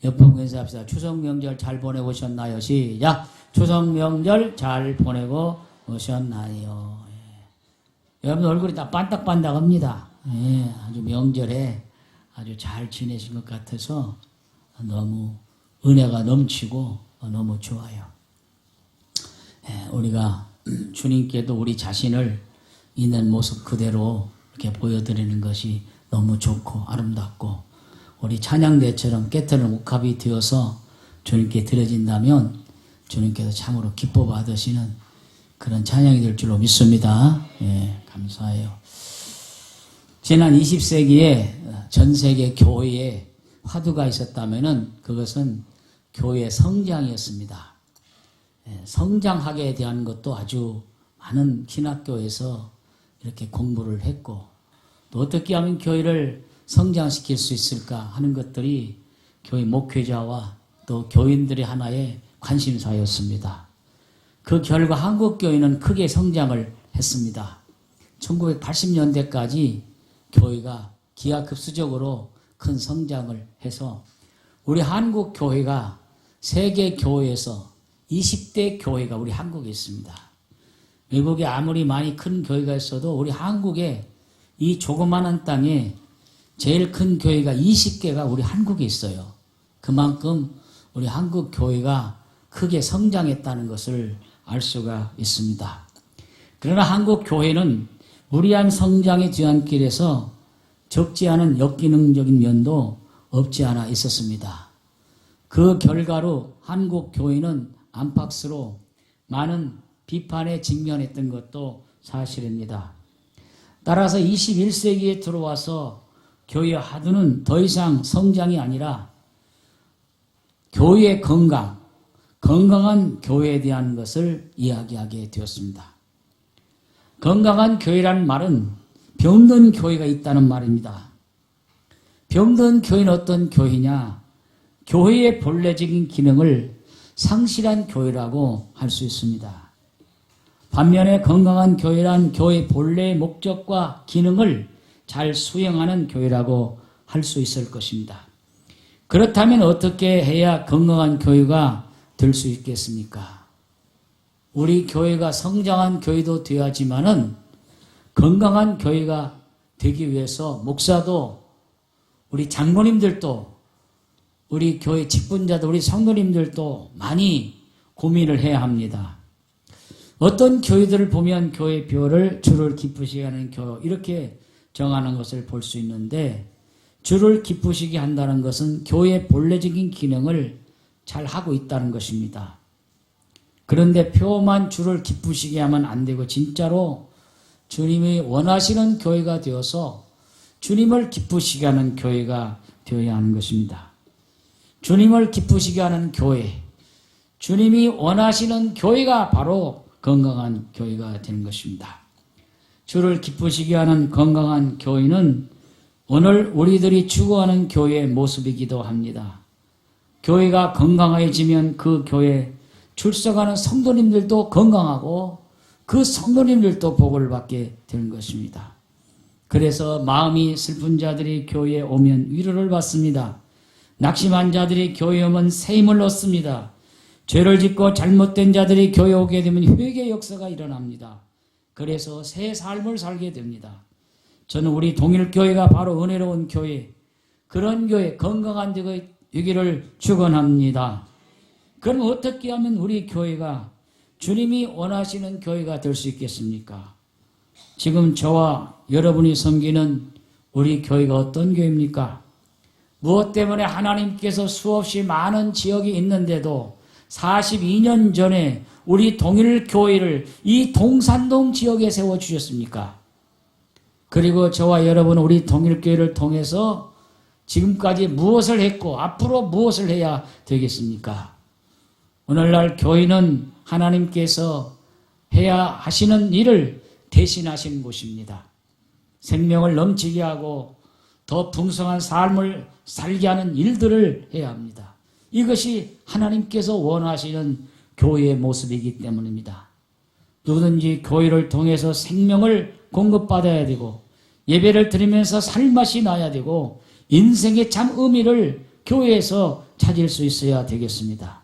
옆으로 인사합시다. 추석 명절 잘 보내고 오셨나요? 시작. 추석 명절 잘 보내고 오셨나요? 예. 여러분 얼굴이 다 반딱반딱합니다. 예, 아주 명절에 아주 잘 지내신 것 같아서 너무 은혜가 넘치고 너무 좋아요. 예, 우리가 주님께도 우리 자신을 있는 모습 그대로 이렇게 보여드리는 것이 너무 좋고 아름답고, 우리 찬양대처럼 깨트는 옥합이 되어서 주님께 드려진다면 주님께서 참으로 기뻐 받으시는 그런 찬양이 될 줄로 믿습니다. 예, 감사해요. 지난 20세기에 전 세계 교회에 화두가 있었다면은 그것은 교회 성장이었습니다. 예, 성장하게 대한 것도 아주 많은 신학교에서 이렇게 공부를 했고, 또 어떻게 하면 교회를 성장시킬 수 있을까 하는 것들이 교회 목회자와 또 교인들의 하나의 관심사였습니다. 그 결과 한국교회는 크게 성장을 했습니다. 1980년대까지 교회가 기하급수적으로 큰 성장을 해서 우리 한국교회가 세계 교회에서 20대 교회가 우리 한국에 있습니다. 미국에 아무리 많이 큰 교회가 있어도 우리 한국에 이 조그마한 땅에 제일 큰 교회가 20개가 우리 한국에 있어요. 그만큼 우리 한국 교회가 크게 성장했다는 것을 알 수가 있습니다. 그러나 한국 교회는 무리한 성장의 뒤안길에서 적지 않은 역기능적인 면도 없지 않아 있었습니다. 그 결과로 한국 교회는 안팎으로 많은 비판에 직면했던 것도 사실입니다. 따라서 21세기에 들어와서 교회 화두는 더 이상 성장이 아니라 교회의 건강한 교회에 대한 것을 이야기하게 되었습니다. 건강한 교회라는 말은 병든 교회가 있다는 말입니다. 병든 교회는 어떤 교회냐? 교회의 본래적인 기능을 상실한 교회라고 할 수 있습니다. 반면에 건강한 교회란 교회의 본래의 목적과 기능을 잘 수행하는 교회라고 할 수 있을 것입니다. 그렇다면 어떻게 해야 건강한 교회가 될 수 있겠습니까? 우리 교회가 성장한 교회도 되어야지만은 건강한 교회가 되기 위해서 목사도, 우리 장로님들도, 우리 교회 직분자도, 우리 성도님들도 많이 고민을 해야 합니다. 어떤 교회들을 보면 교회 표를 주를 기쁘시게 하는 교회 이렇게 정하는 것을 볼 수 있는데, 주를 기쁘시게 한다는 것은 교회의 본래적인 기능을 잘 하고 있다는 것입니다. 그런데 표만 주를 기쁘시게 하면 안 되고 진짜로 주님이 원하시는 교회가 되어서 주님을 기쁘시게 하는 교회가 되어야 하는 것입니다. 주님을 기쁘시게 하는 교회, 주님이 원하시는 교회가 바로 건강한 교회가 되는 것입니다. 주를 기쁘시게 하는 건강한 교회는 오늘 우리들이 추구하는 교회의 모습이기도 합니다. 교회가 건강해지면 그 교회에 출석하는 성도님들도 건강하고 그 성도님들도 복을 받게 되는 것입니다. 그래서 마음이 슬픈 자들이 교회에 오면 위로를 받습니다. 낙심한 자들이 교회에 오면 새 힘을 얻습니다. 죄를 짓고 잘못된 자들이 교회에 오게 되면 회개 역사가 일어납니다. 그래서 새 삶을 살게 됩니다. 저는 우리 동일교회가 바로 은혜로운 교회, 그런 교회, 건강한 교회 되기를 축원합니다. 그럼 어떻게 하면 우리 교회가 주님이 원하시는 교회가 될 수 있겠습니까? 지금 저와 여러분이 섬기는 우리 교회가 어떤 교회입니까? 무엇 때문에 하나님께서 수없이 많은 지역이 있는데도 42년 전에 우리 동일교회를 이 동산동 지역에 세워주셨습니까? 그리고 저와 여러분은 우리 동일교회를 통해서 지금까지 무엇을 했고 앞으로 무엇을 해야 되겠습니까? 오늘날 교회는 하나님께서 해야 하시는 일을 대신하신 곳입니다. 생명을 넘치게 하고 더 풍성한 삶을 살게 하는 일들을 해야 합니다. 이것이 하나님께서 원하시는 교회의 모습이기 때문입니다. 누구든지 교회를 통해서 생명을 공급받아야 되고 예배를 드리면서 살맛이 나야 되고 인생의 참 의미를 교회에서 찾을 수 있어야 되겠습니다.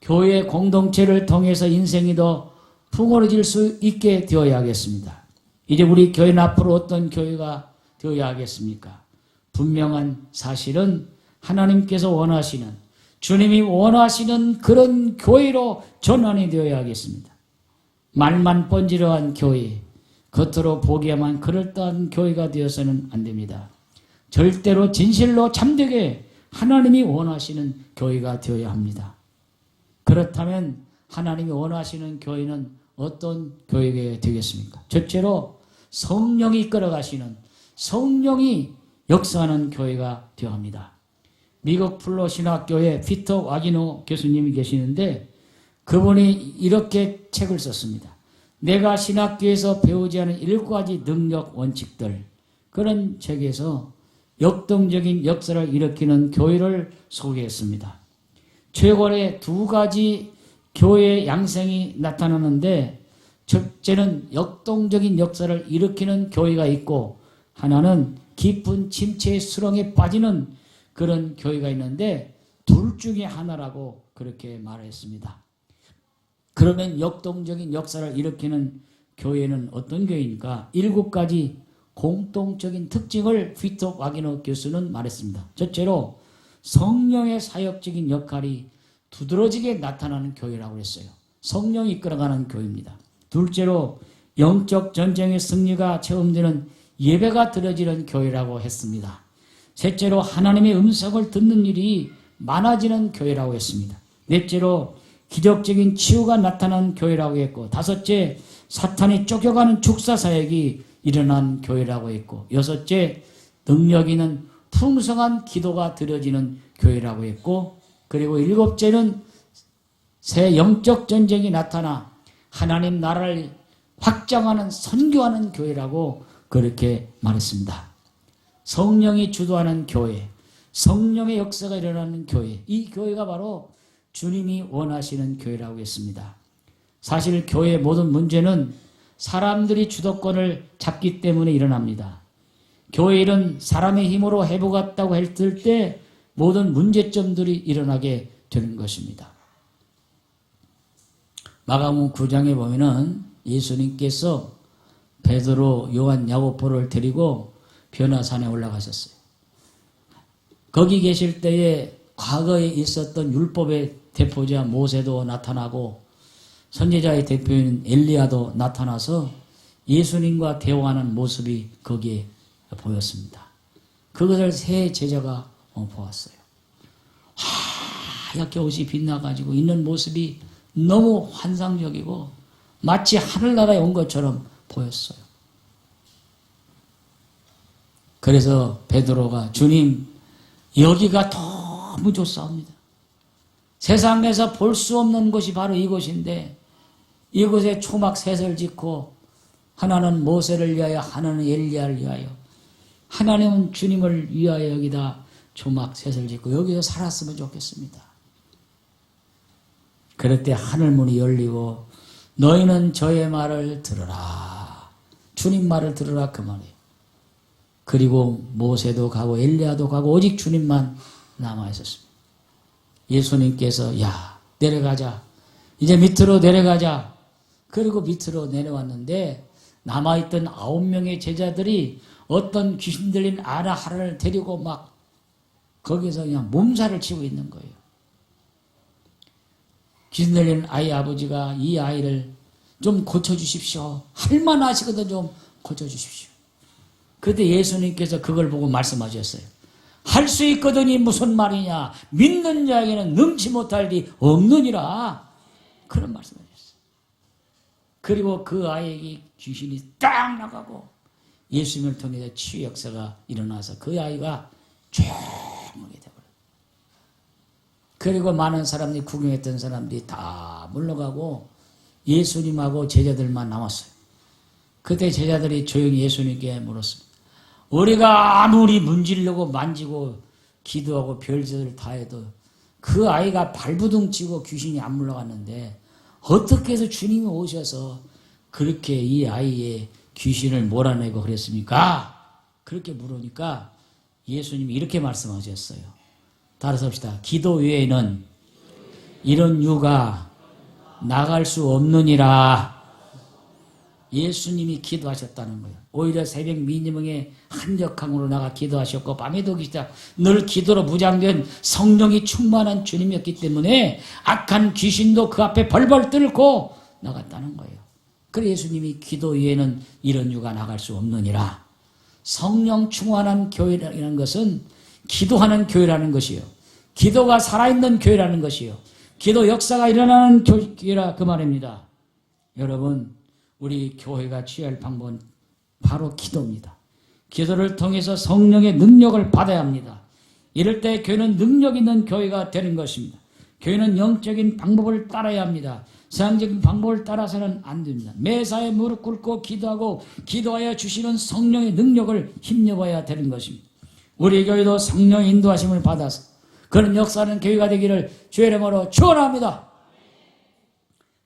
교회 공동체를 통해서 인생이 더 풍요로워질 수 있게 되어야겠습니다. 이제 우리 교회는 앞으로 어떤 교회가 되어야 하겠습니까? 분명한 사실은 하나님께서 원하시는, 주님이 원하시는 그런 교회로 전환이 되어야 하겠습니다. 말만 번지르한 교회, 겉으로 보기에만 그럴듯한 교회가 되어서는 안 됩니다. 절대로 진실로 참되게 하나님이 원하시는 교회가 되어야 합니다. 그렇다면 하나님이 원하시는 교회는 어떤 교회가 되겠습니까? 첫째로 성령이 이끌어가시는, 성령이 역사하는 교회가 되어야 합니다. 미국 플로 신학교에 피터 와기노 교수님이 계시는데 그분이 이렇게 책을 썼습니다. 내가 신학교에서 배우지 않은 7가지 능력 원칙들, 그런 책에서 역동적인 역사를 일으키는 교회를 소개했습니다. 최근에 2가지 교회의 양상이 나타나는데, 첫째는 역동적인 역사를 일으키는 교회가 있고, 하나는 깊은 침체의 수렁에 빠지는 그런 교회가 있는데, 둘 중에 하나라고 그렇게 말했습니다. 그러면 역동적인 역사를 일으키는 교회는 어떤 교회입니까? 7가지 공통적인 특징을 피터 와기노 교수는 말했습니다. 첫째로 성령의 사역적인 역할이 두드러지게 나타나는 교회라고 했어요. 성령이 이끌어가는 교회입니다. 둘째로 영적 전쟁의 승리가 체험되는 예배가 드려지는 교회라고 했습니다. 셋째로 하나님의 음성을 듣는 일이 많아지는 교회라고 했습니다. 넷째로 기적적인 치유가 나타난 교회라고 했고, 다섯째 사탄이 쫓겨가는 축사사역이 일어난 교회라고 했고, 여섯째 능력 있는 풍성한 기도가 드려지는 교회라고 했고, 그리고 일곱째는 새 영적 전쟁이 나타나 하나님 나라를 확장하는, 선교하는 교회라고 그렇게 말했습니다. 성령이 주도하는 교회, 성령의 역사가 일어나는 교회, 이 교회가 바로 주님이 원하시는 교회라고 했습니다. 사실 교회의 모든 문제는 사람들이 주도권을 잡기 때문에 일어납니다. 교회 일은 사람의 힘으로 해보겠다고 했을 때 모든 문제점들이 일어나게 되는 것입니다. 마가복음 9장에 보면은 예수님께서 베드로, 요한, 야고보를 데리고 변화산에 올라가셨어요. 거기 계실 때에 과거에 있었던 율법의 대표자 모세도 나타나고 선지자의 대표인 엘리야도 나타나서 예수님과 대화하는 모습이 거기에 보였습니다. 그것을 세 제자가 보았어요. 하얗게 옷이 빛나가지고 있는 모습이 너무 환상적이고 마치 하늘나라에 온 것처럼 보였어요. 그래서 베드로가 주님, 여기가 너무 좋사옵니다. 세상에서 볼 수 없는 곳이 바로 이곳인데 이곳에 초막 셋을 짓고 하나는 모세를 위하여, 하나는 엘리야를 위하여, 하나님은 주님을 위하여 여기다 초막 셋을 짓고 여기서 살았으면 좋겠습니다. 그럴 때 하늘문이 열리고 너희는 저의 말을 들으라, 주님 말을 들으라, 그 말이에요. 그리고 모세도 가고 엘리야도 가고 오직 주님만 남아있었습니다. 예수님께서 야, 내려가자, 이제 밑으로 내려가자. 그리고 밑으로 내려왔는데 남아있던 9명의 제자들이 어떤 귀신 들린 아나하나를 데리고 막 거기서 그냥 몸살을 치고 있는 거예요. 귀신 들린 아이 아버지가 이 아이를 좀 고쳐주십시오, 할만하시거든, 좀 고쳐주십시오. 그때 예수님께서 그걸 보고 말씀하셨어요. 할 수 있거든이 무슨 말이냐, 믿는 자에게는 능치 못할 일이 없느니라, 그런 말씀을 하셨어요. 그리고 그 아이에게 귀신이 딱 나가고 예수님을 통해서 치유 역사가 일어나서 그 아이가 조용하게 되어버려요. 그리고 많은 사람들이, 구경했던 사람들이 다 물러가고 예수님하고 제자들만 남았어요. 그때 제자들이 조용히 예수님께 물었습니다. 우리가 아무리 문지르고 만지고 기도하고 별짓을 다 해도 그 아이가 발부둥 치고 귀신이 안 물러갔는데 어떻게 해서 주님이 오셔서 그렇게 이 아이의 귀신을 몰아내고 그랬습니까? 그렇게 물으니까 예수님이 이렇게 말씀하셨어요. 따라서 합시다. 기도 외에는 이런 유가 나갈 수 없느니라. 예수님이 기도하셨다는 거예요. 오히려 새벽 미니멍에 한적함으로 나가 기도하셨고 밤에도 계시다. 늘 기도로 무장된 성령이 충만한 주님이었기 때문에 악한 귀신도 그 앞에 벌벌 떨고 나갔다는 거예요. 그래서 예수님이 기도 외에는 이런 유가 나갈 수 없느니라. 성령 충만한 교회라는 것은 기도하는 교회라는 것이요. 기도가 살아있는 교회라는 것이요. 기도 역사가 일어나는 교회라 그 말입니다. 여러분, 우리 교회가 취할 방법은 바로 기도입니다. 기도를 통해서 성령의 능력을 받아야 합니다. 이럴 때 교회는 능력 있는 교회가 되는 것입니다. 교회는 영적인 방법을 따라야 합니다. 세상적인 방법을 따라서는 안 됩니다. 매사에 무릎 꿇고 기도하고 기도하여 주시는 성령의 능력을 힘입어야 되는 것입니다. 우리 교회도 성령의 인도하심을 받아서 그런 역사는 교회가 되기를 주의 이름으로 축원합니다.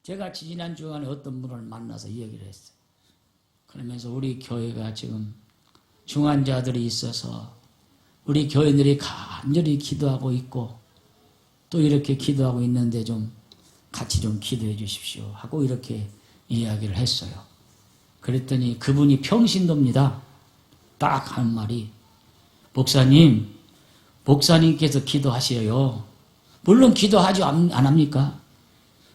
제가 지난 주간에 어떤 분을 만나서 이 얘기를 했어요. 그러면서 우리 교회가 지금 중환자들이 있어서 우리 교인들이 간절히 기도하고 있고 또 이렇게 기도하고 있는데 좀 같이 좀 기도해 주십시오 하고 이렇게 이야기를 했어요. 그랬더니 그분이 평신도입니다. 딱 하는 말이 목사님께서 기도하셔요. 물론 기도하지 안 합니까?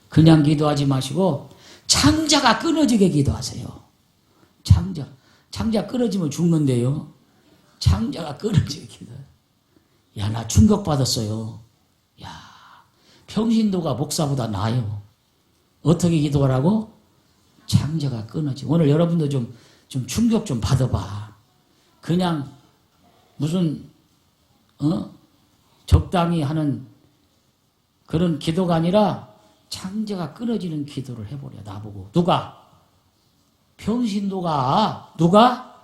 그냥 기도하지 마시고 창자가 끊어지게 기도하세요. 창자 끊어지면 죽는데요. 창자가 끊어지게 기도해요. 야, 나 충격받았어요. 야, 평신도가 목사보다 나아요. 어떻게 기도하라고? 창자가 끊어지고. 오늘 여러분도 좀 충격 좀 받아봐. 그냥 무슨 적당히 하는 그런 기도가 아니라 창자가 끊어지는 기도를 해보려. 나보고. 누가? 평신도가 누가?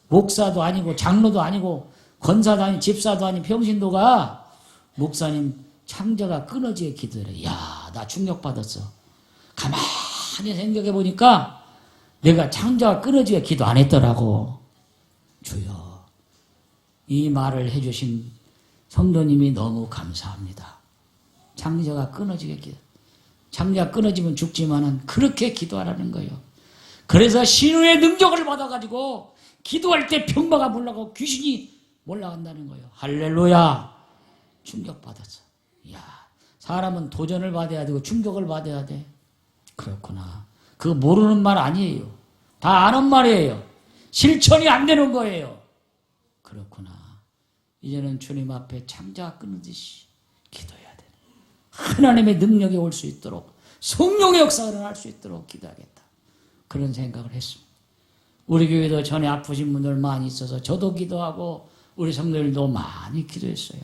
목사도 아니고 장로도 아니고 권사도 아니고 집사도 아닌 평신도가 목사님 창자가 끊어지게 기도를 해. 야, 나 충격받았어. 가만히 생각해 보니까 내가 창자가 끊어지게 기도 안 했더라고. 주여, 이 말을 해주신 성도님이 너무 감사합니다. 창자가 끊어지게 기도. 창자가 끊어지면 죽지만은 그렇게 기도하라는 거예요. 그래서 신우의 능력을 받아가지고 기도할 때 병마가 물러가고 귀신이 올라간다는 거예요. 할렐루야. 충격받았어. 이야, 사람은 도전을 받아야 되고 충격을 받아야 돼. 그렇구나. 그거 모르는 말 아니에요. 다 아는 말이에요. 실천이 안 되는 거예요. 그렇구나. 이제는 주님 앞에 창자가 끊어지시 기도해야 돼. 하나님의 능력이 올 수 있도록 성령의 역사가 일어날 수 있도록 기도하겠다. 그런 생각을 했습니다. 우리 교회도 전에 아프신 분들 많이 있어서 저도 기도하고 우리 성도들도 많이 기도했어요.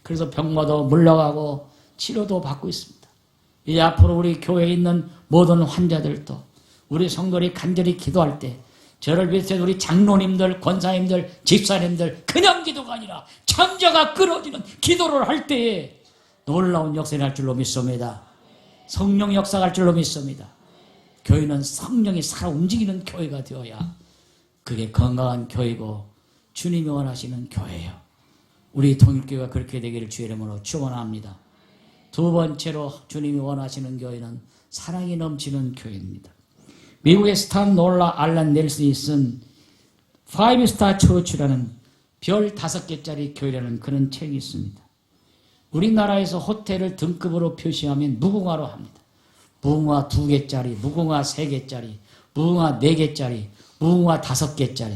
그래서 병마도 물러가고 치료도 받고 있습니다. 이제 앞으로 우리 교회에 있는 모든 환자들도 우리 성도들이 간절히 기도할 때 저를 비롯해 우리 장로님들, 권사님들, 집사님들 그냥 기도가 아니라 창자가 끊어지는 기도를 할 때에 놀라운 역사가 날 줄로 믿습니다. 성령 역사가 할 줄로 믿습니다. 교회는 성령이 살아 움직이는 교회가 되어야 그게 건강한 교회고 주님이 원하시는 교회예요. 우리 통일교회가 그렇게 되기를 주의 이름으로 축원합니다. 두 번째로 주님이 원하시는 교회는 사랑이 넘치는 교회입니다. 미국의 스탄 놀라 알란 넬슨이 쓴 5스타 처치라는 별 5개짜리 교회라는 그런 책이 있습니다. 우리나라에서 호텔을 등급으로 표시하면 무궁화로 합니다. 무궁화 2개짜리, 무궁화 3개짜리, 무궁화 4개짜리, 무궁화 5개짜리.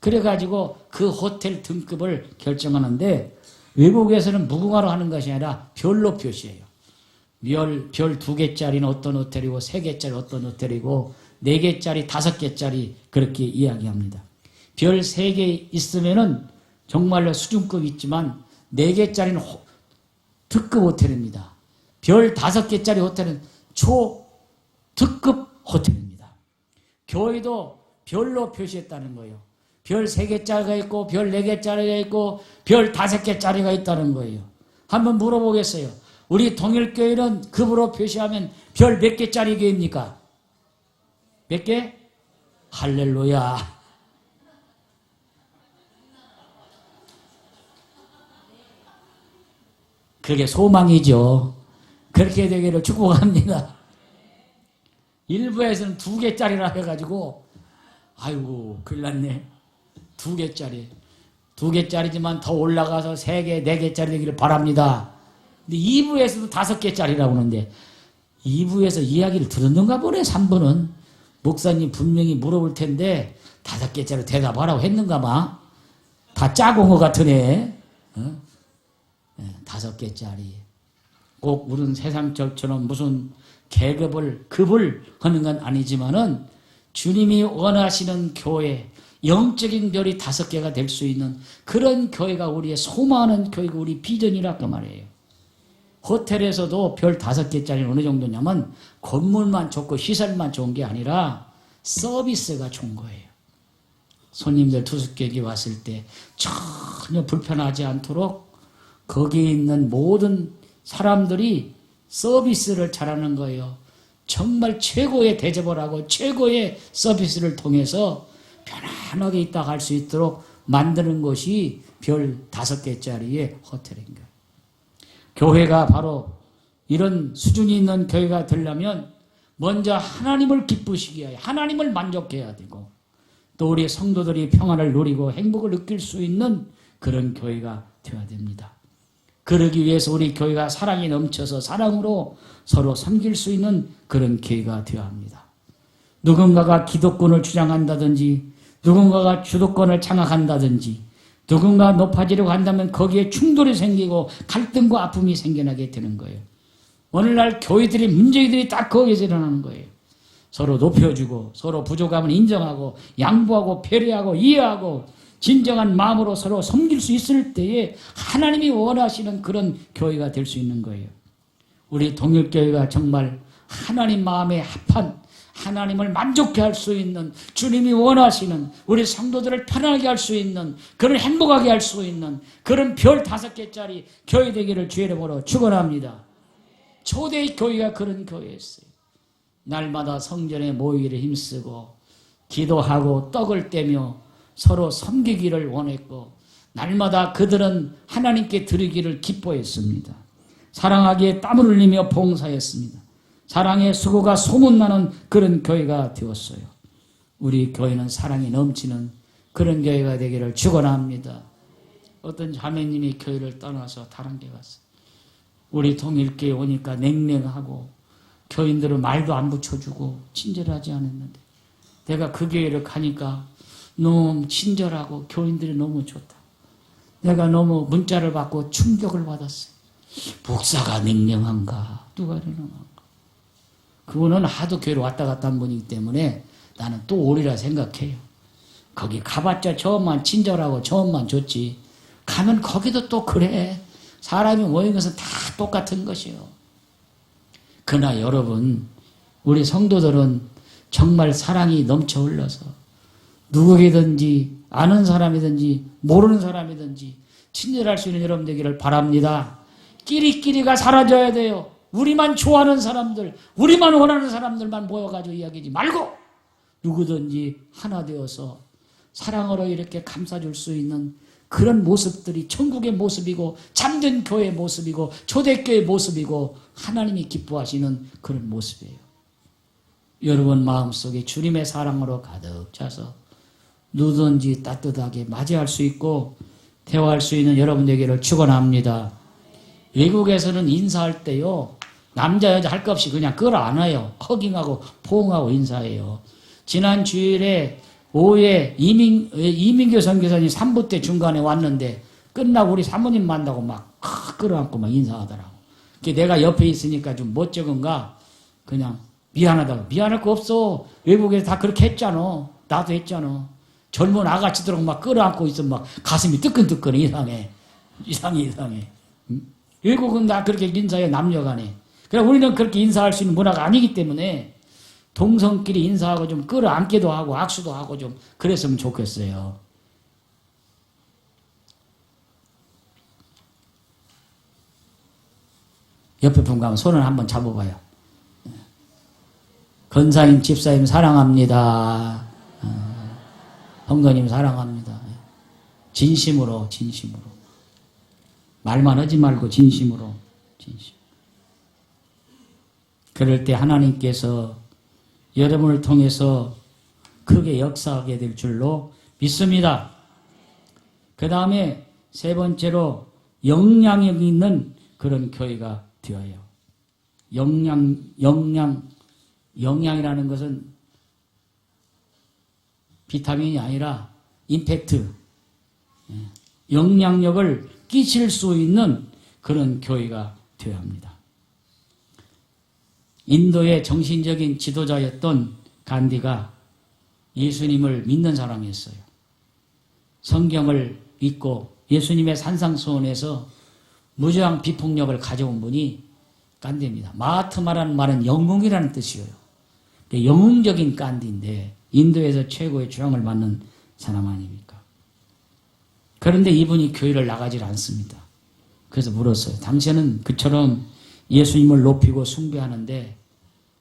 그래가지고 그 호텔 등급을 결정하는데 외국에서는 무궁화로 하는 것이 아니라 별로 표시해요. 별 2개짜리는 어떤 호텔이고 3개짜리 어떤 호텔이고 4개짜리, 5개짜리 그렇게 이야기합니다. 별 3개 있으면은 정말로 수준급 있지만 4개짜리는 특급 호텔입니다. 별 5개짜리 호텔은 초특급 호텔입니다. 교회도 별로 표시했다는 거예요. 별 3개짜리가 있고 별 4개짜리가 있고 별 5개짜리가 있다는 거예요. 한번 물어보겠어요. 우리 통일교회는 급으로 표시하면 별 몇 개짜리 교회입니까? 몇 개? 할렐루야. 그게 소망이죠. 그렇게 되기를 축복합니다. 일부에서는 2개짜리라 해가지고 아이고 큰일 났네. 2개짜리. 2개짜리지만 더 올라가서 3개, 4개짜리 되기를 바랍니다. 근데 2부에서도 5개짜리라고 하는데 2부에서 이야기를 들었는가 보네. 3부는 목사님 분명히 물어볼 텐데 5개짜리 대답하라고 했는가 봐. 다 짜고 것 같으네. 5개짜리. 꼭 우리는 세상적처럼 무슨 급을 하는 건 아니지만은 주님이 원하시는 교회, 영적인 별이 5개가 될 수 있는 그런 교회가 우리의 소망하는 교회가 우리 비전이라 그 말이에요. 호텔에서도 별 5개짜리는 어느 정도냐면 건물만 좋고 시설만 좋은 게 아니라 서비스가 좋은 거예요. 손님들 투숙객이 왔을 때 전혀 불편하지 않도록 거기에 있는 모든 사람들이 서비스를 잘하는 거예요. 정말 최고의 대접을 하고 최고의 서비스를 통해서 편안하게 있다 갈 수 있도록 만드는 것이 별 5개짜리의 호텔인 거예요. 교회가 바로 이런 수준이 있는 교회가 되려면 먼저 하나님을 기쁘시게 해야 하나님을 만족해야 되고 또 우리 성도들이 평안을 누리고 행복을 느낄 수 있는 그런 교회가 되어야 됩니다. 그러기 위해서 우리 교회가 사랑이 넘쳐서 사랑으로 서로 섬길 수 있는 그런 교회가 되어야 합니다. 누군가가 기득권을 주장한다든지 누군가가 주도권을 장악한다든지 누군가 높아지려고 한다면 거기에 충돌이 생기고 갈등과 아픔이 생겨나게 되는 거예요. 오늘날 교회들의 문제들이 딱 거기에서 일어나는 거예요. 서로 높여주고 서로 부족함을 인정하고 양보하고 배려하고 이해하고 진정한 마음으로 서로 섬길 수 있을 때에 하나님이 원하시는 그런 교회가 될 수 있는 거예요. 우리 동일교회가 정말 하나님 마음에 합한 하나님을 만족해 할 수 있는 주님이 원하시는 우리 성도들을 편하게 할 수 있는 그런 행복하게 할 수 있는 그런 별 5개짜리 교회 되기를 주의 이름으로 축원합니다. 초대 교회가 그런 교회였어요. 날마다 성전에 모이기를 힘쓰고 기도하고 떡을 떼며 서로 섬기기를 원했고 날마다 그들은 하나님께 드리기를 기뻐했습니다. 사랑하기에 땀을 흘리며 봉사했습니다. 사랑의 수고가 소문나는 그런 교회가 되었어요. 우리 교회는 사랑이 넘치는 그런 교회가 되기를 축원합니다. 어떤 자매님이 교회를 떠나서 다른 데 갔어요. 우리 동일교회 오니까 냉랭하고 교인들은 말도 안 붙여주고 친절하지 않았는데 내가 그 교회를 가니까 너무 친절하고 교인들이 너무 좋다. 내가 너무 문자를 받고 충격을 받았어요. 목사가 냉랭한가? 누가 냉랭한가? 그거는 하도 교회로 왔다 갔다 한 분이기 때문에 나는 또 오리라 생각해요. 거기 가봤자 처음만 친절하고 처음만 좋지. 가면 거기도 또 그래. 사람이 모인 것은 다 똑같은 것이요. 그러나 여러분, 우리 성도들은 정말 사랑이 넘쳐 흘러서 누구에게든지 아는 사람이든지 모르는 사람이든지 친절할 수 있는 여러분 되기를 바랍니다. 끼리끼리가 사라져야 돼요. 우리만 좋아하는 사람들, 우리만 원하는 사람들만 모여가지고 이야기하지 말고 누구든지 하나 되어서 사랑으로 이렇게 감싸줄 수 있는 그런 모습들이 천국의 모습이고 참된 교회의 모습이고 초대교회의 모습이고 하나님이 기뻐하시는 그런 모습이에요. 여러분 마음속에 주님의 사랑으로 가득 차서 누구든지 따뜻하게 맞이할 수 있고 대화할 수 있는 여러분에게를 축원합니다. 외국에서는 인사할 때요 남자 여자 할 것 없이 그냥 끌어안아요. 허깅하고 포옹하고 인사해요. 지난 주일에 오후에 이민교 선교사님 3부 때 중간에 왔는데 끝나고 우리 사모님 만나고 막 끌어안고 막 인사하더라고. 내가 옆에 있으니까 좀 멋쩍은가 그냥 미안하다고. 미안할 거 없어. 외국에서 다 그렇게 했잖아. 나도 했잖아. 젊은 아가씨들하고 막 끌어안고 있으면 막 가슴이 뜨끈뜨끈해. 이상해. 응? 외국은 다 그렇게 인사해 남녀간에. 그래 우리는 그렇게 인사할 수 있는 문화가 아니기 때문에 동성끼리 인사하고 좀 끌어안기도 하고 악수도 하고 좀 그랬으면 좋겠어요. 옆에 분 가면 손을 한번 잡아봐요. 권사님, 집사님 사랑합니다. 성도님 사랑합니다. 진심으로. 말만 하지 말고 진심으로. 진심. 그럴 때 하나님께서 여러분을 통해서 크게 역사하게 될 줄로 믿습니다. 그 다음에 세 번째로 영향력 있는 그런 교회가 되어요. 영양이라는 것은 비타민이 아니라 임팩트, 영향력을 끼칠 수 있는 그런 교회가 되어야 합니다. 인도의 정신적인 지도자였던 간디가 예수님을 믿는 사람이었어요. 성경을 믿고 예수님의 산상수훈에서 무저항 비폭력을 가져온 분이 간디입니다. 마하트마라는 말은 영웅이라는 뜻이에요. 영웅적인 간디인데 인도에서 최고의 주양을 받는 사람 아닙니까? 그런데 이분이 교회를 나가질 않습니다. 그래서 물었어요. 당신은 그처럼 예수님을 높이고 숭배하는데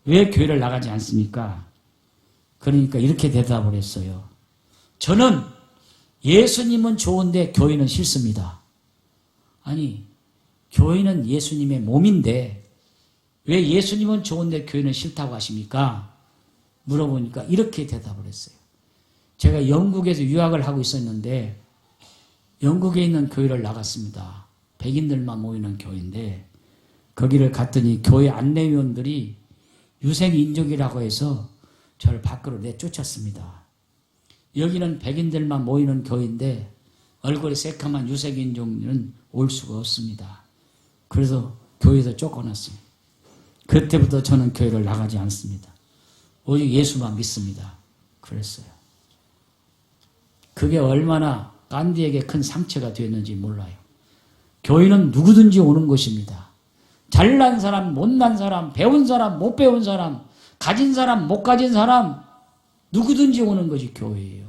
왜 교회를 나가지 않습니까? 그러니까 이렇게 대답을 했어요. 저는 예수님은 좋은데 교회는 싫습니다. 아니, 교회는 예수님의 몸인데 왜 예수님은 좋은데 교회는 싫다고 하십니까? 물어보니까 이렇게 대답을 했어요. 제가 영국에서 유학을 하고 있었는데 영국에 있는 교회를 나갔습니다. 백인들만 모이는 교회인데 거기를 갔더니 교회 안내위원들이 유색인종이라고 해서 저를 밖으로 내쫓았습니다. 여기는 백인들만 모이는 교회인데 얼굴이 새카만 유색인종은 올 수가 없습니다. 그래서 교회에서 쫓겨났어요. 그때부터 저는 교회를 나가지 않습니다. 오직 예수만 믿습니다. 그랬어요. 그게 얼마나 간디에게 큰 상처가 되었는지 몰라요. 교회는 누구든지 오는 것입니다. 잘난 사람, 못난 사람, 배운 사람, 못 배운 사람, 가진 사람, 못 가진 사람 누구든지 오는 것이 교회예요.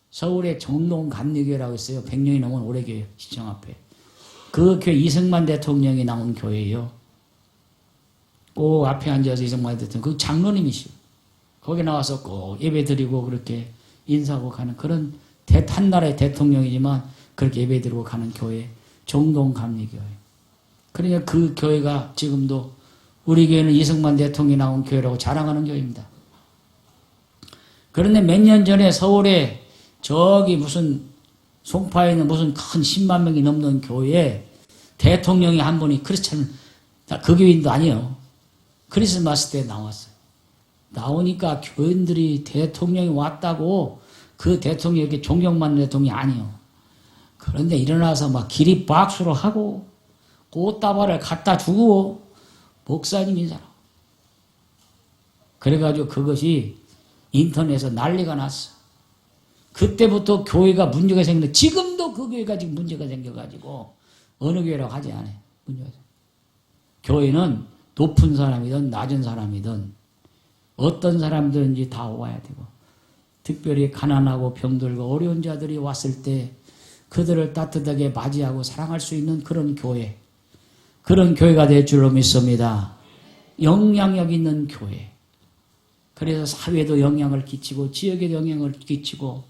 서울에 정동감리교회라고 있어요. 100년이 넘은 오래교회 시청 앞에. 그 교회 이승만 대통령이 나온 교회예요. 꼭 앞에 앉아서 이승만 대통령, 그 장로님이시오. 거기 나와서 꼭 예배 드리고 그렇게 인사하고 가는 그런 한 나라의 대통령이지만 그렇게 예배 드리고 가는 교회, 정동감리교회. 그러니까 그 교회가 지금도 우리 교회는 이승만 대통령이 나온 교회라고 자랑하는 교회입니다. 그런데 몇 년 전에 서울에 저기 무슨 송파에 있는 무슨 큰 10만 명이 넘는 교회에 대통령이 한 분이 크리스찬, 그 교인도 아니에요. 크리스마스 때 나왔어요. 나오니까 교인들이 대통령이 왔다고 그 대통령에게 존경받는 대통령이 아니에요. 그런데 일어나서 막 기립박수로 하고 꽃다발을 갖다 주고 목사님이잖아. 그래가지고 그것이 인터넷에서 난리가 났어. 그때부터 교회가 문제가 생겼는데 지금도 그 교회가 지금 문제가 생겨가지고 어느 교회라고 하지 않아요. 문제가. 교회는 높은 사람이든 낮은 사람이든 어떤 사람들인지 다 와야 되고 특별히 가난하고 병들고 어려운 자들이 왔을 때 그들을 따뜻하게 맞이하고 사랑할 수 있는 그런 교회, 그런 교회가 될 줄로 믿습니다. 영향력 있는 교회. 그래서 사회에도 영향을 끼치고 지역에도 영향을 끼치고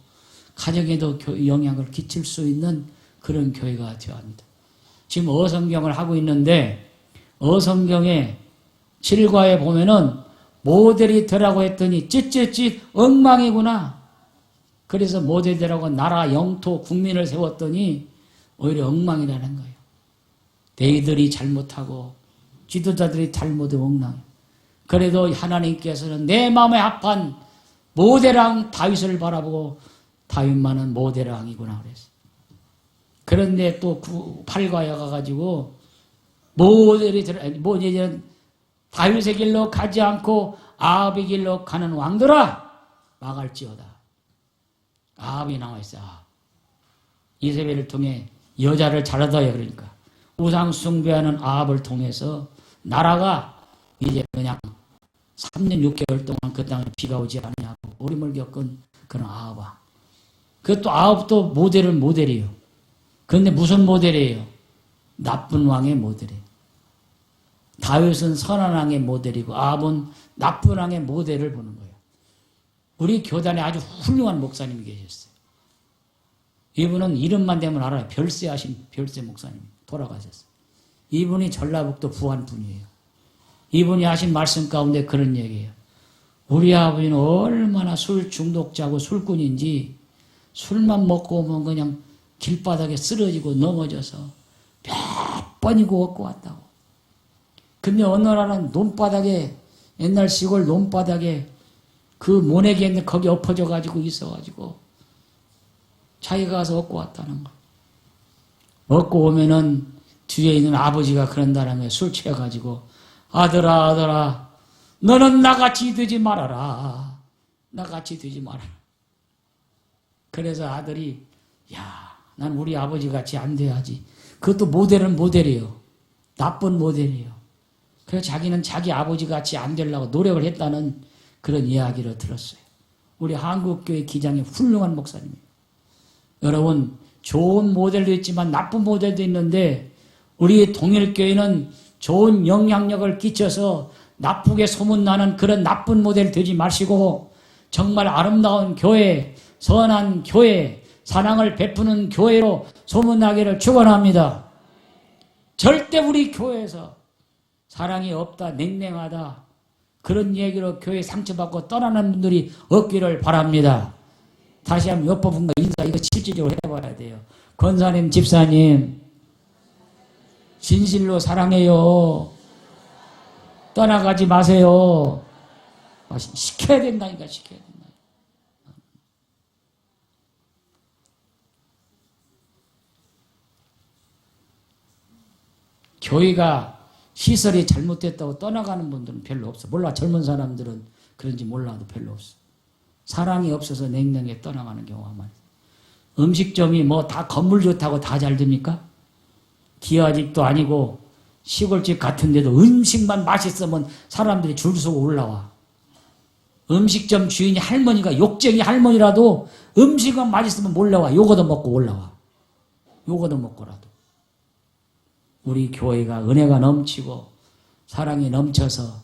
가정에도 영향을 끼칠 수 있는 그런 교회가 되어야 합니다. 지금 어성경을 하고 있는데 어성경의 7과에 보면은 모델이 되라고 했더니 찌찌찌 엉망이구나. 그래서 모델이 되라고 나라, 영토, 국민을 세웠더니 오히려 엉망이라는 거예요. 대의들이 잘못하고 지도자들이 잘못하고 엉망. 그래도 하나님께서는 내 마음에 합한 모델왕 다윗을 바라보고 다윗만은 모델왕이구나 그랬어요. 그런데 또 8과에 가가지고 모델이 다윗의 길로 가지 않고 아합의 길로 가는 왕들아 망할지어다. 아합이 나와있어. 이세벨을 통해 여자를 잘 얻어요. 그러니까 우상 숭배하는 아합을 통해서 나라가 이제 그냥 3년 6개월 동안 그 땅에 비가 오지 않냐고 어림을 겪은 그런 아합아. 그것도 아합도 모델이에요. 그런데 무슨 모델이에요? 나쁜 왕의 모델이에요. 다윗은 선한 왕의 모델이고 아합은 나쁜 왕의 모델을 보는 거예요. 우리 교단에 아주 훌륭한 목사님이 계셨어요. 이분은 이름만 되면 알아요. 별세하신 별세 목사님 돌아가셨어요. 이분이 전라북도 부안 분이에요. 이분이 하신 말씀 가운데 그런 얘기예요. 우리 아버지는 얼마나 술 중독자고 술꾼인지 술만 먹고 오면 그냥 길바닥에 쓰러지고 넘어져서 몇 번이고 얻고 왔다고. 근데 어느 날은 논바닥에 옛날 시골 논바닥에 그 모내기 있는데 거기 엎어져 가지고 있어가지고 자기가 가서 얻고 왔다는 거. 얻고 오면은 뒤에 있는 아버지가 그런다는 거예요. 술 취해가지고 아들아 아들아 너는 나같이 되지 말아라. 나같이 되지 말아라. 그래서 아들이 야, 난 우리 아버지 같이 안 돼야지. 그것도 모델은 모델이에요. 나쁜 모델이에요. 그래서 자기는 자기 아버지 같이 안 되려고 노력을 했다는 그런 이야기를 들었어요. 우리 한국교회 기장이 훌륭한 목사님이에요. 여러분 좋은 모델도 있지만 나쁜 모델도 있는데 우리 동일교회는 좋은 영향력을 끼쳐서 나쁘게 소문나는 그런 나쁜 모델 되지 마시고 정말 아름다운 교회, 선한 교회, 사랑을 베푸는 교회로 소문나기를 축원합니다. 절대 우리 교회에서 사랑이 없다, 냉랭하다 그런 얘기로 교회 상처받고 떠나는 분들이 없기를 바랍니다. 다시 한번 옆 부분과 인사 이거 실질적으로 해봐야 돼요. 권사님, 집사님 진실로 사랑해요. 떠나가지 마세요. 시켜야 된다니까 시켜야 된다. 교회가 시설이 잘못됐다고 떠나가는 분들은 별로 없어. 몰라 젊은 사람들은 그런지 몰라도 별로 없어. 사랑이 없어서 냉랭하게 떠나가는 경우가 많아요. 음식점이 뭐 다 건물 좋다고 다 잘 됩니까? 기와집도 아니고 시골집 같은데도 음식만 맛있으면 사람들이 줄 서고 올라와. 음식점 주인이 할머니가 욕쟁이 할머니라도 음식만 맛있으면 몰라와. 요거도 먹고 올라와. 요거도 먹고라도. 우리 교회가 은혜가 넘치고 사랑이 넘쳐서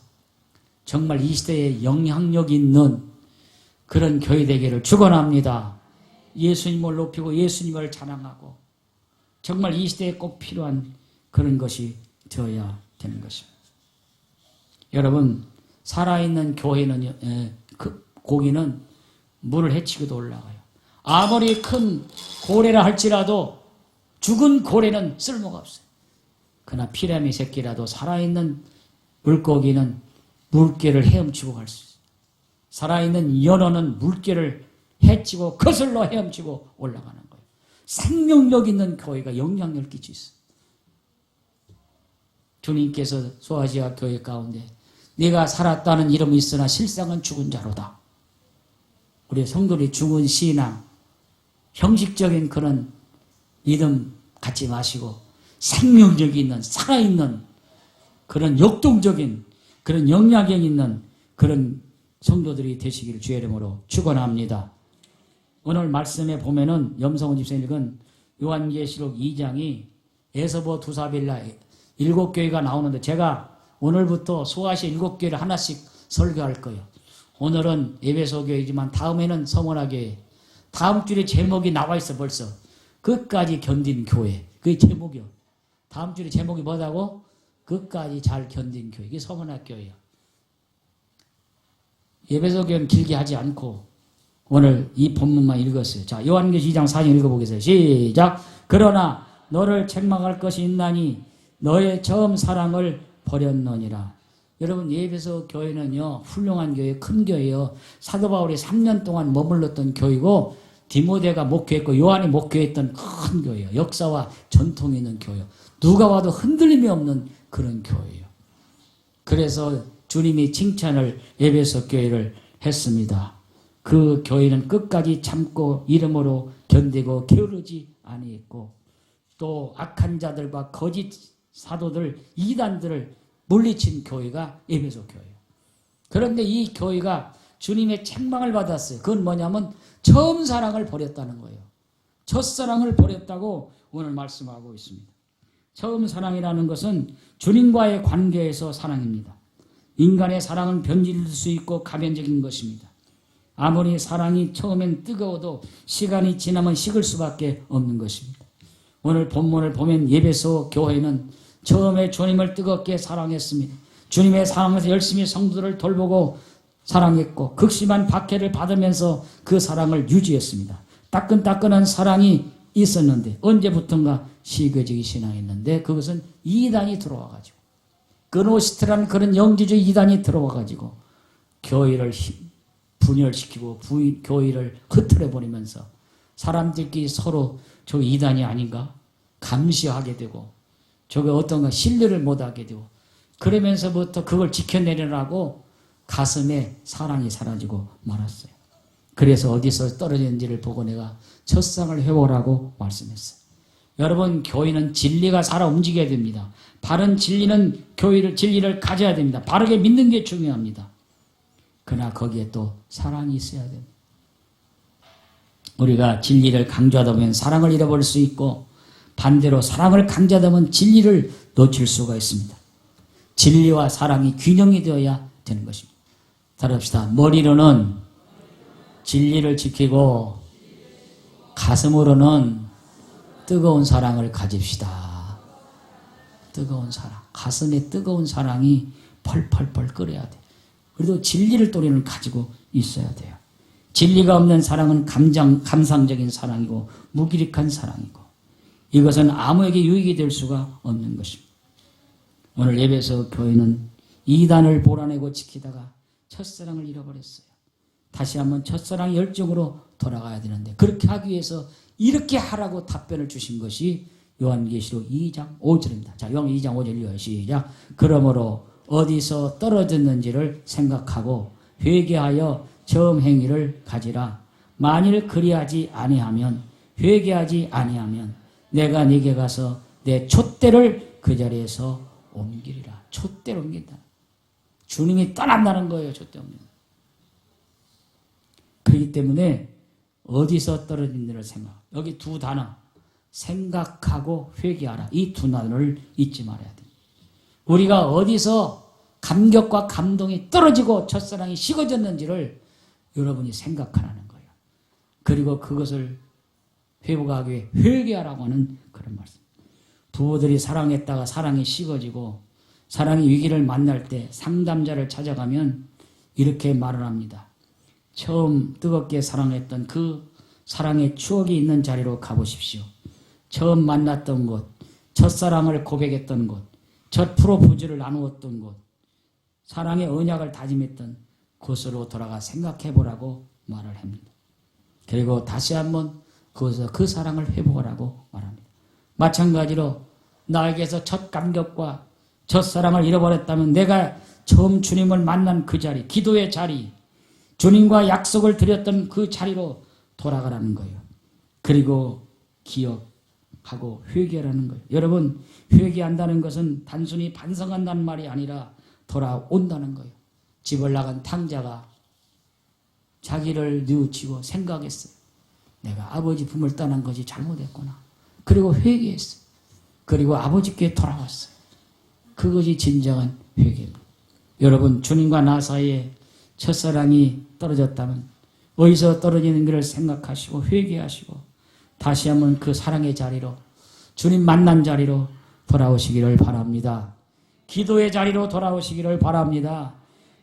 정말 이 시대에 영향력 있는 그런 교회 되기를 축원합니다. 예수님을 높이고 예수님을 찬양하고 정말 이 시대에 꼭 필요한 그런 것이 되어야 되는 것입니다. 여러분 살아있는 교회는 그 고기는 물을 헤치고도 올라가요. 아무리 큰 고래라 할지라도 죽은 고래는 쓸모가 없어요. 그러나 피라미 새끼라도 살아있는 물고기는 물개를 헤엄치고 갈 수 있어요. 살아있는 연어는 물개를 헤치고 거슬러 헤엄치고 올라가는 거예요. 생명력 있는 교회가 영향력을 끼치고 있어요. 주님께서 소아시아 교회 가운데 네가 살았다는 이름이 있으나 실상은 죽은 자로다. 우리 성도들이 죽은 신앙, 형식적인 그런 믿음 갖지 마시고 생명력이 있는 살아있는 그런 역동적인 그런 영향력 있는 그런 성도들이 되시기를 주의 이름으로 축원합니다. 오늘 말씀에 보면은 염성훈 집사님 읽은 요한계시록 2장이 에서버 두사빌라 7교회가 나오는데 제가 오늘부터 소아시아 7교회를 하나씩 설교할 거예요. 오늘은 에베소 교회지만 다음에는 서머나 교회. 다음 주에 제목이 나와 있어 벌써. 끝까지 견딘 교회. 그게 제목이요. 다음 주에 제목이 뭐다고? 끝까지 잘 견딘 교회. 이게 서머나 교회예요. 에베소 교회는 길게 하지 않고 오늘 이 본문만 읽었어요. 자, 요한계시 2장 4절 읽어보겠어요. 시작. 그러나 너를 책망할 것이 있나니 너의 처음 사랑을 버렸느니라. 여러분 에베소 교회는요 훌륭한 교회, 큰 교회요. 사도 바울이 3년 동안 머물렀던 교회고 디모데가 목회했고 요한이 목회했던 큰 교회예요. 역사와 전통이 있는 교회예요. 누가 와도 흔들림이 없는 그런 교회예요. 그래서 주님이 칭찬을 에베소 교회를 했습니다. 그 교회는 끝까지 참고 이름으로 견디고 게으르지 아니했고 또 악한 자들과 거짓 사도들, 이단들을 물리친 교회가 에베소 교회예요. 그런데 이 교회가 주님의 책망을 받았어요. 그건 뭐냐면 처음 사랑을 버렸다는 거예요. 첫사랑을 버렸다고 오늘 말씀하고 있습니다. 처음 사랑이라는 것은 주님과의 관계에서 사랑입니다. 인간의 사랑은 변질될 수 있고 가변적인 것입니다. 아무리 사랑이 처음엔 뜨거워도 시간이 지나면 식을 수밖에 없는 것입니다. 오늘 본문을 보면 예배소 교회는 처음에 주님을 뜨겁게 사랑했습니다. 주님의 사랑에서 열심히 성도들을 돌보고 사랑했고 극심한 박해를 받으면서 그 사랑을 유지했습니다. 따끈따끈한 사랑이 있었는데 언제부턴가 시거지기 시작했는데 그것은 이단이 들어와가지고 그노시트라는 그런 영지주의 이단이 들어와가지고 교회를 분열시키고 교회를 흐트려버리면서 사람들끼리 서로 저 이단이 아닌가 감시하게 되고 저게 어떤가 신뢰를 못하게 되고 그러면서부터 그걸 지켜내려고 가슴에 사랑이 사라지고 말았어요. 그래서 어디서 떨어졌는지를 보고 내가 첫상을 회복하라고 말씀했어요. 여러분 교회는 진리가 살아 움직여야 됩니다. 바른 진리는 진리를 가져야 됩니다. 바르게 믿는 게 중요합니다. 그러나 거기에 또 사랑이 있어야 됩니다. 우리가 진리를 강조하다 보면 사랑을 잃어버릴 수 있고 반대로 사랑을 강조하다 보면 진리를 놓칠 수가 있습니다. 진리와 사랑이 균형이 되어야 되는 것입니다. 따라합시다. 머리로는 진리를 지키고 가슴으로는 뜨거운 사랑을 가집시다. 뜨거운 사랑. 가슴에 뜨거운 사랑이 펄펄펄 끓어야 돼. 그래도 진리를 또 우리는 가지고 있어야 돼요. 진리가 없는 사랑은 감상적인 사랑이고 무기력한 사랑이고 이것은 아무에게 유익이 될 수가 없는 것입니다. 오늘 예배소 교회는 이단을 몰아내고 지키다가 첫사랑을 잃어버렸어요. 다시 한번 첫사랑 열정으로 돌아가야 되는데 그렇게 하기 위해서 이렇게 하라고 답변을 주신 것이 요한계시록 2장 5절입니다. 자, 요한 2장 5절 읽어요. 시작. 그러므로 어디서 떨어졌는지를 생각하고 회개하여 처음 행위를 가지라. 만일 그리하지 아니하면 회개하지 아니하면 내가 네게 가서 내 촛대를 그 자리에서 옮기리라. 촛대를 옮긴다. 주님이 떠난다는 거예요. 촛대 옮긴다. 그렇기 때문에 어디서 떨어진지를 생각. 여기 두 단어. 생각하고 회개하라. 이 두 단어를 잊지 말아야 됩니다. 우리가 어디서 감격과 감동이 떨어지고 첫사랑이 식어졌는지를 여러분이 생각하라는 거예요. 그리고 그것을 회복하기 위해 회개하라고 하는 그런 말씀. 부부들이 사랑했다가 사랑이 식어지고 사랑의 위기를 만날 때 상담자를 찾아가면 이렇게 말을 합니다. 처음 뜨겁게 사랑했던 그 사랑의 추억이 있는 자리로 가보십시오. 처음 만났던 곳, 첫사랑을 고백했던 곳, 첫 프로포즈를 나누었던 곳, 사랑의 언약을 다짐했던 곳으로 돌아가 생각해보라고 말을 합니다. 그리고 다시 한번 그곳에서 그 사랑을 회복하라고 말합니다. 마찬가지로 나에게서 첫 감격과 첫사랑을 잃어버렸다면 내가 처음 주님을 만난 그 자리, 기도의 자리, 주님과 약속을 드렸던 그 자리로 돌아가라는 거예요. 그리고 기억하고 회개하라는 거예요. 여러분, 회개한다는 것은 단순히 반성한다는 말이 아니라 돌아온다는 거예요. 집을 나간 탕자가 자기를 뉘우치고 생각했어요. 내가 아버지 품을 떠난 것이 잘못했구나. 그리고 회개했어요. 그리고 아버지께 돌아왔어요. 그것이 진정한 회개입니다. 여러분, 주님과 나 사이에 첫사랑이 떨어졌다면 어디서 떨어지는지를 생각하시고 회개하시고 다시 한번 그 사랑의 자리로 주님 만난 자리로 돌아오시기를 바랍니다. 기도의 자리로 돌아오시기를 바랍니다.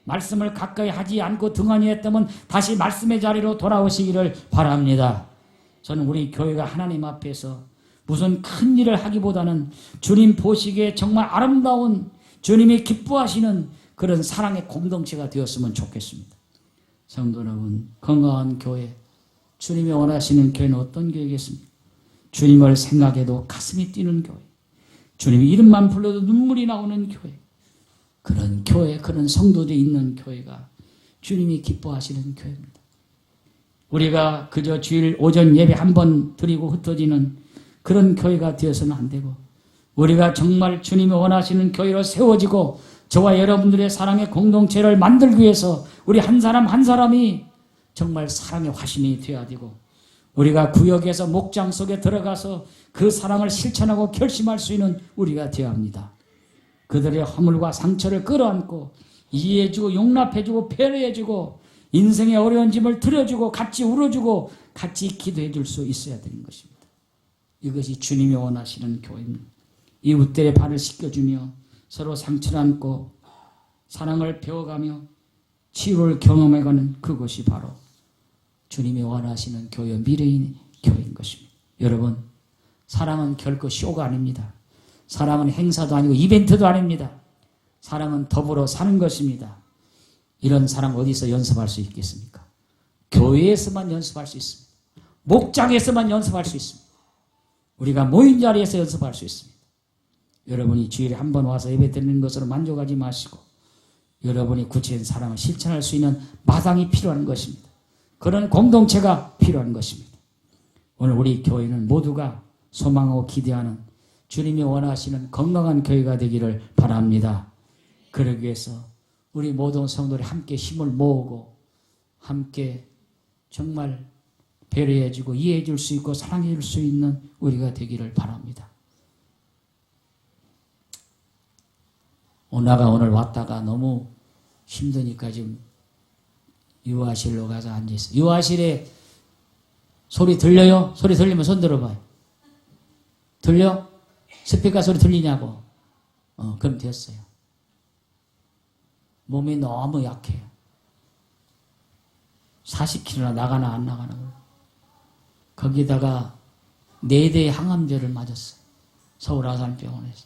말씀을 가까이 하지 않고 등한히 했다면 다시 말씀의 자리로 돌아오시기를 바랍니다. 저는 우리 교회가 하나님 앞에서 무슨 큰 일을 하기보다는 주님 보시기에 정말 아름다운 주님이 기뻐하시는 그런 사랑의 공동체가 되었으면 좋겠습니다. 성도 여러분, 건강한 교회, 주님이 원하시는 교회는 어떤 교회겠습니까? 주님을 생각해도 가슴이 뛰는 교회, 주님 이름만 불러도 눈물이 나오는 교회, 그런 교회, 그런 성도들이 있는 교회가 주님이 기뻐하시는 교회입니다. 우리가 그저 주일 오전 예배 한 번 드리고 흩어지는 그런 교회가 되어서는 안 되고 우리가 정말 주님이 원하시는 교회로 세워지고 저와 여러분들의 사랑의 공동체를 만들기 위해서 우리 한 사람 한 사람이 정말 사랑의 화신이 되어야 되고 우리가 구역에서 목장 속에 들어가서 그 사랑을 실천하고 결심할 수 있는 우리가 되어야 합니다. 그들의 허물과 상처를 끌어안고 이해해주고 용납해주고 배려해주고 인생의 어려운 짐을 들어주고 같이 울어주고 같이 기도해 줄 수 있어야 되는 것입니다. 이것이 주님이 원하시는 교회입니다. 이웃들의 발을 씻겨주며 서로 상처를 안고 사랑을 배워가며 치유를 경험해가는 그것이 바로 주님이 원하시는 교회, 미래인 교회인 것입니다. 여러분, 사랑은 결코 쇼가 아닙니다. 사랑은 행사도 아니고 이벤트도 아닙니다. 사랑은 더불어 사는 것입니다. 이런 사랑 어디서 연습할 수 있겠습니까? 교회에서만 연습할 수 있습니다. 목장에서만 연습할 수 있습니다. 우리가 모인 자리에서 연습할 수 있습니다. 여러분이 주일에 한 번 와서 예배 드리는 것으로 만족하지 마시고 여러분이 구체적인 사랑을 실천할 수 있는 마당이 필요한 것입니다. 그런 공동체가 필요한 것입니다. 오늘 우리 교회는 모두가 소망하고 기대하는 주님이 원하시는 건강한 교회가 되기를 바랍니다. 그러기 위해서 우리 모든 성도들이 함께 힘을 모으고 함께 정말 배려해 주고 이해해 줄 수 있고 사랑해 줄 수 있는 우리가 되기를 바랍니다. 오늘 왔다가 너무 힘드니까 지금 유아실로 가서 앉아있어요. 유아실에 소리 들려요? 소리 들리면 손 들어봐요. 들려? 스피커 소리 들리냐고. 그럼 됐어요. 몸이 너무 약해요. 40kg나 나가나 안 나가나. 거기다가 4대의 항암제를 맞았어요. 서울 아산병원에서.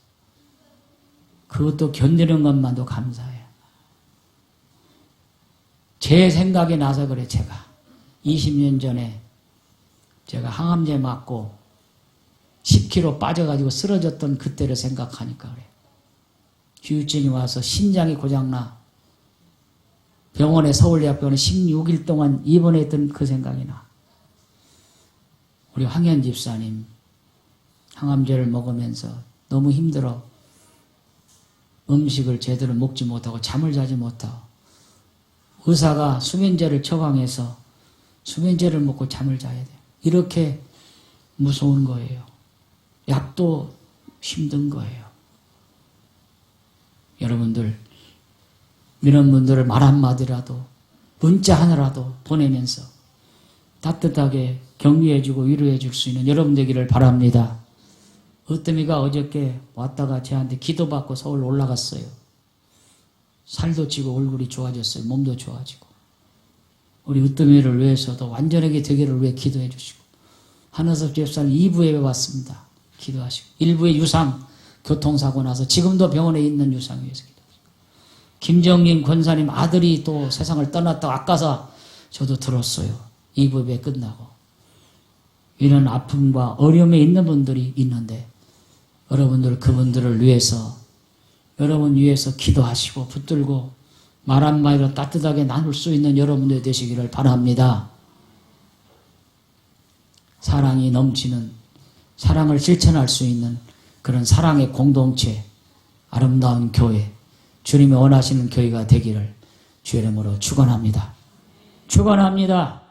그것도 견디는 것만도 감사해요. 제 생각이 나서 그래. 제가 20년 전에 제가 항암제 맞고 10kg 빠져가지고 쓰러졌던 그때를 생각하니까 그래. 후유증이 와서 심장이 고장나 병원에 서울대학병원에 16일 동안 입원했던 그 생각이 나. 우리 황현 집사님 항암제를 먹으면서 너무 힘들어. 음식을 제대로 먹지 못하고 잠을 자지 못하고 의사가 수면제를 처방해서 수면제를 먹고 잠을 자야 돼요. 이렇게 무서운 거예요. 약도 힘든 거예요. 여러분들 이런 분들을 말 한마디라도 문자 하나라도 보내면서 따뜻하게 격려해주고 위로해줄 수 있는 여러분 되기를 바랍니다. 으뜸이가 어저께 왔다가 저한테 기도받고 서울 올라갔어요. 살도 찌고 얼굴이 좋아졌어요. 몸도 좋아지고. 우리 으뜸이를 위해서도 완전하게 되기를 위해 기도해 주시고 한우섭 집사님 2부 예배 왔습니다. 기도하시고 1부의 유상 교통사고 나서 지금도 병원에 있는 유상 위해서 기도하시고 김정림 권사님 아들이 또 세상을 떠났다고 아까서 저도 들었어요. 2부 예배 끝나고 이런 아픔과 어려움에 있는 분들이 있는데 여러분들 그분들을 위해서 여러분 위해서 기도하시고 붙들고 말 한마디로 따뜻하게 나눌 수 있는 여러분들 되시기를 바랍니다. 사랑이 넘치는 사랑을 실천할 수 있는 그런 사랑의 공동체 아름다운 교회 주님이 원하시는 교회가 되기를 주의 이름으로 축원합니다. 축원합니다.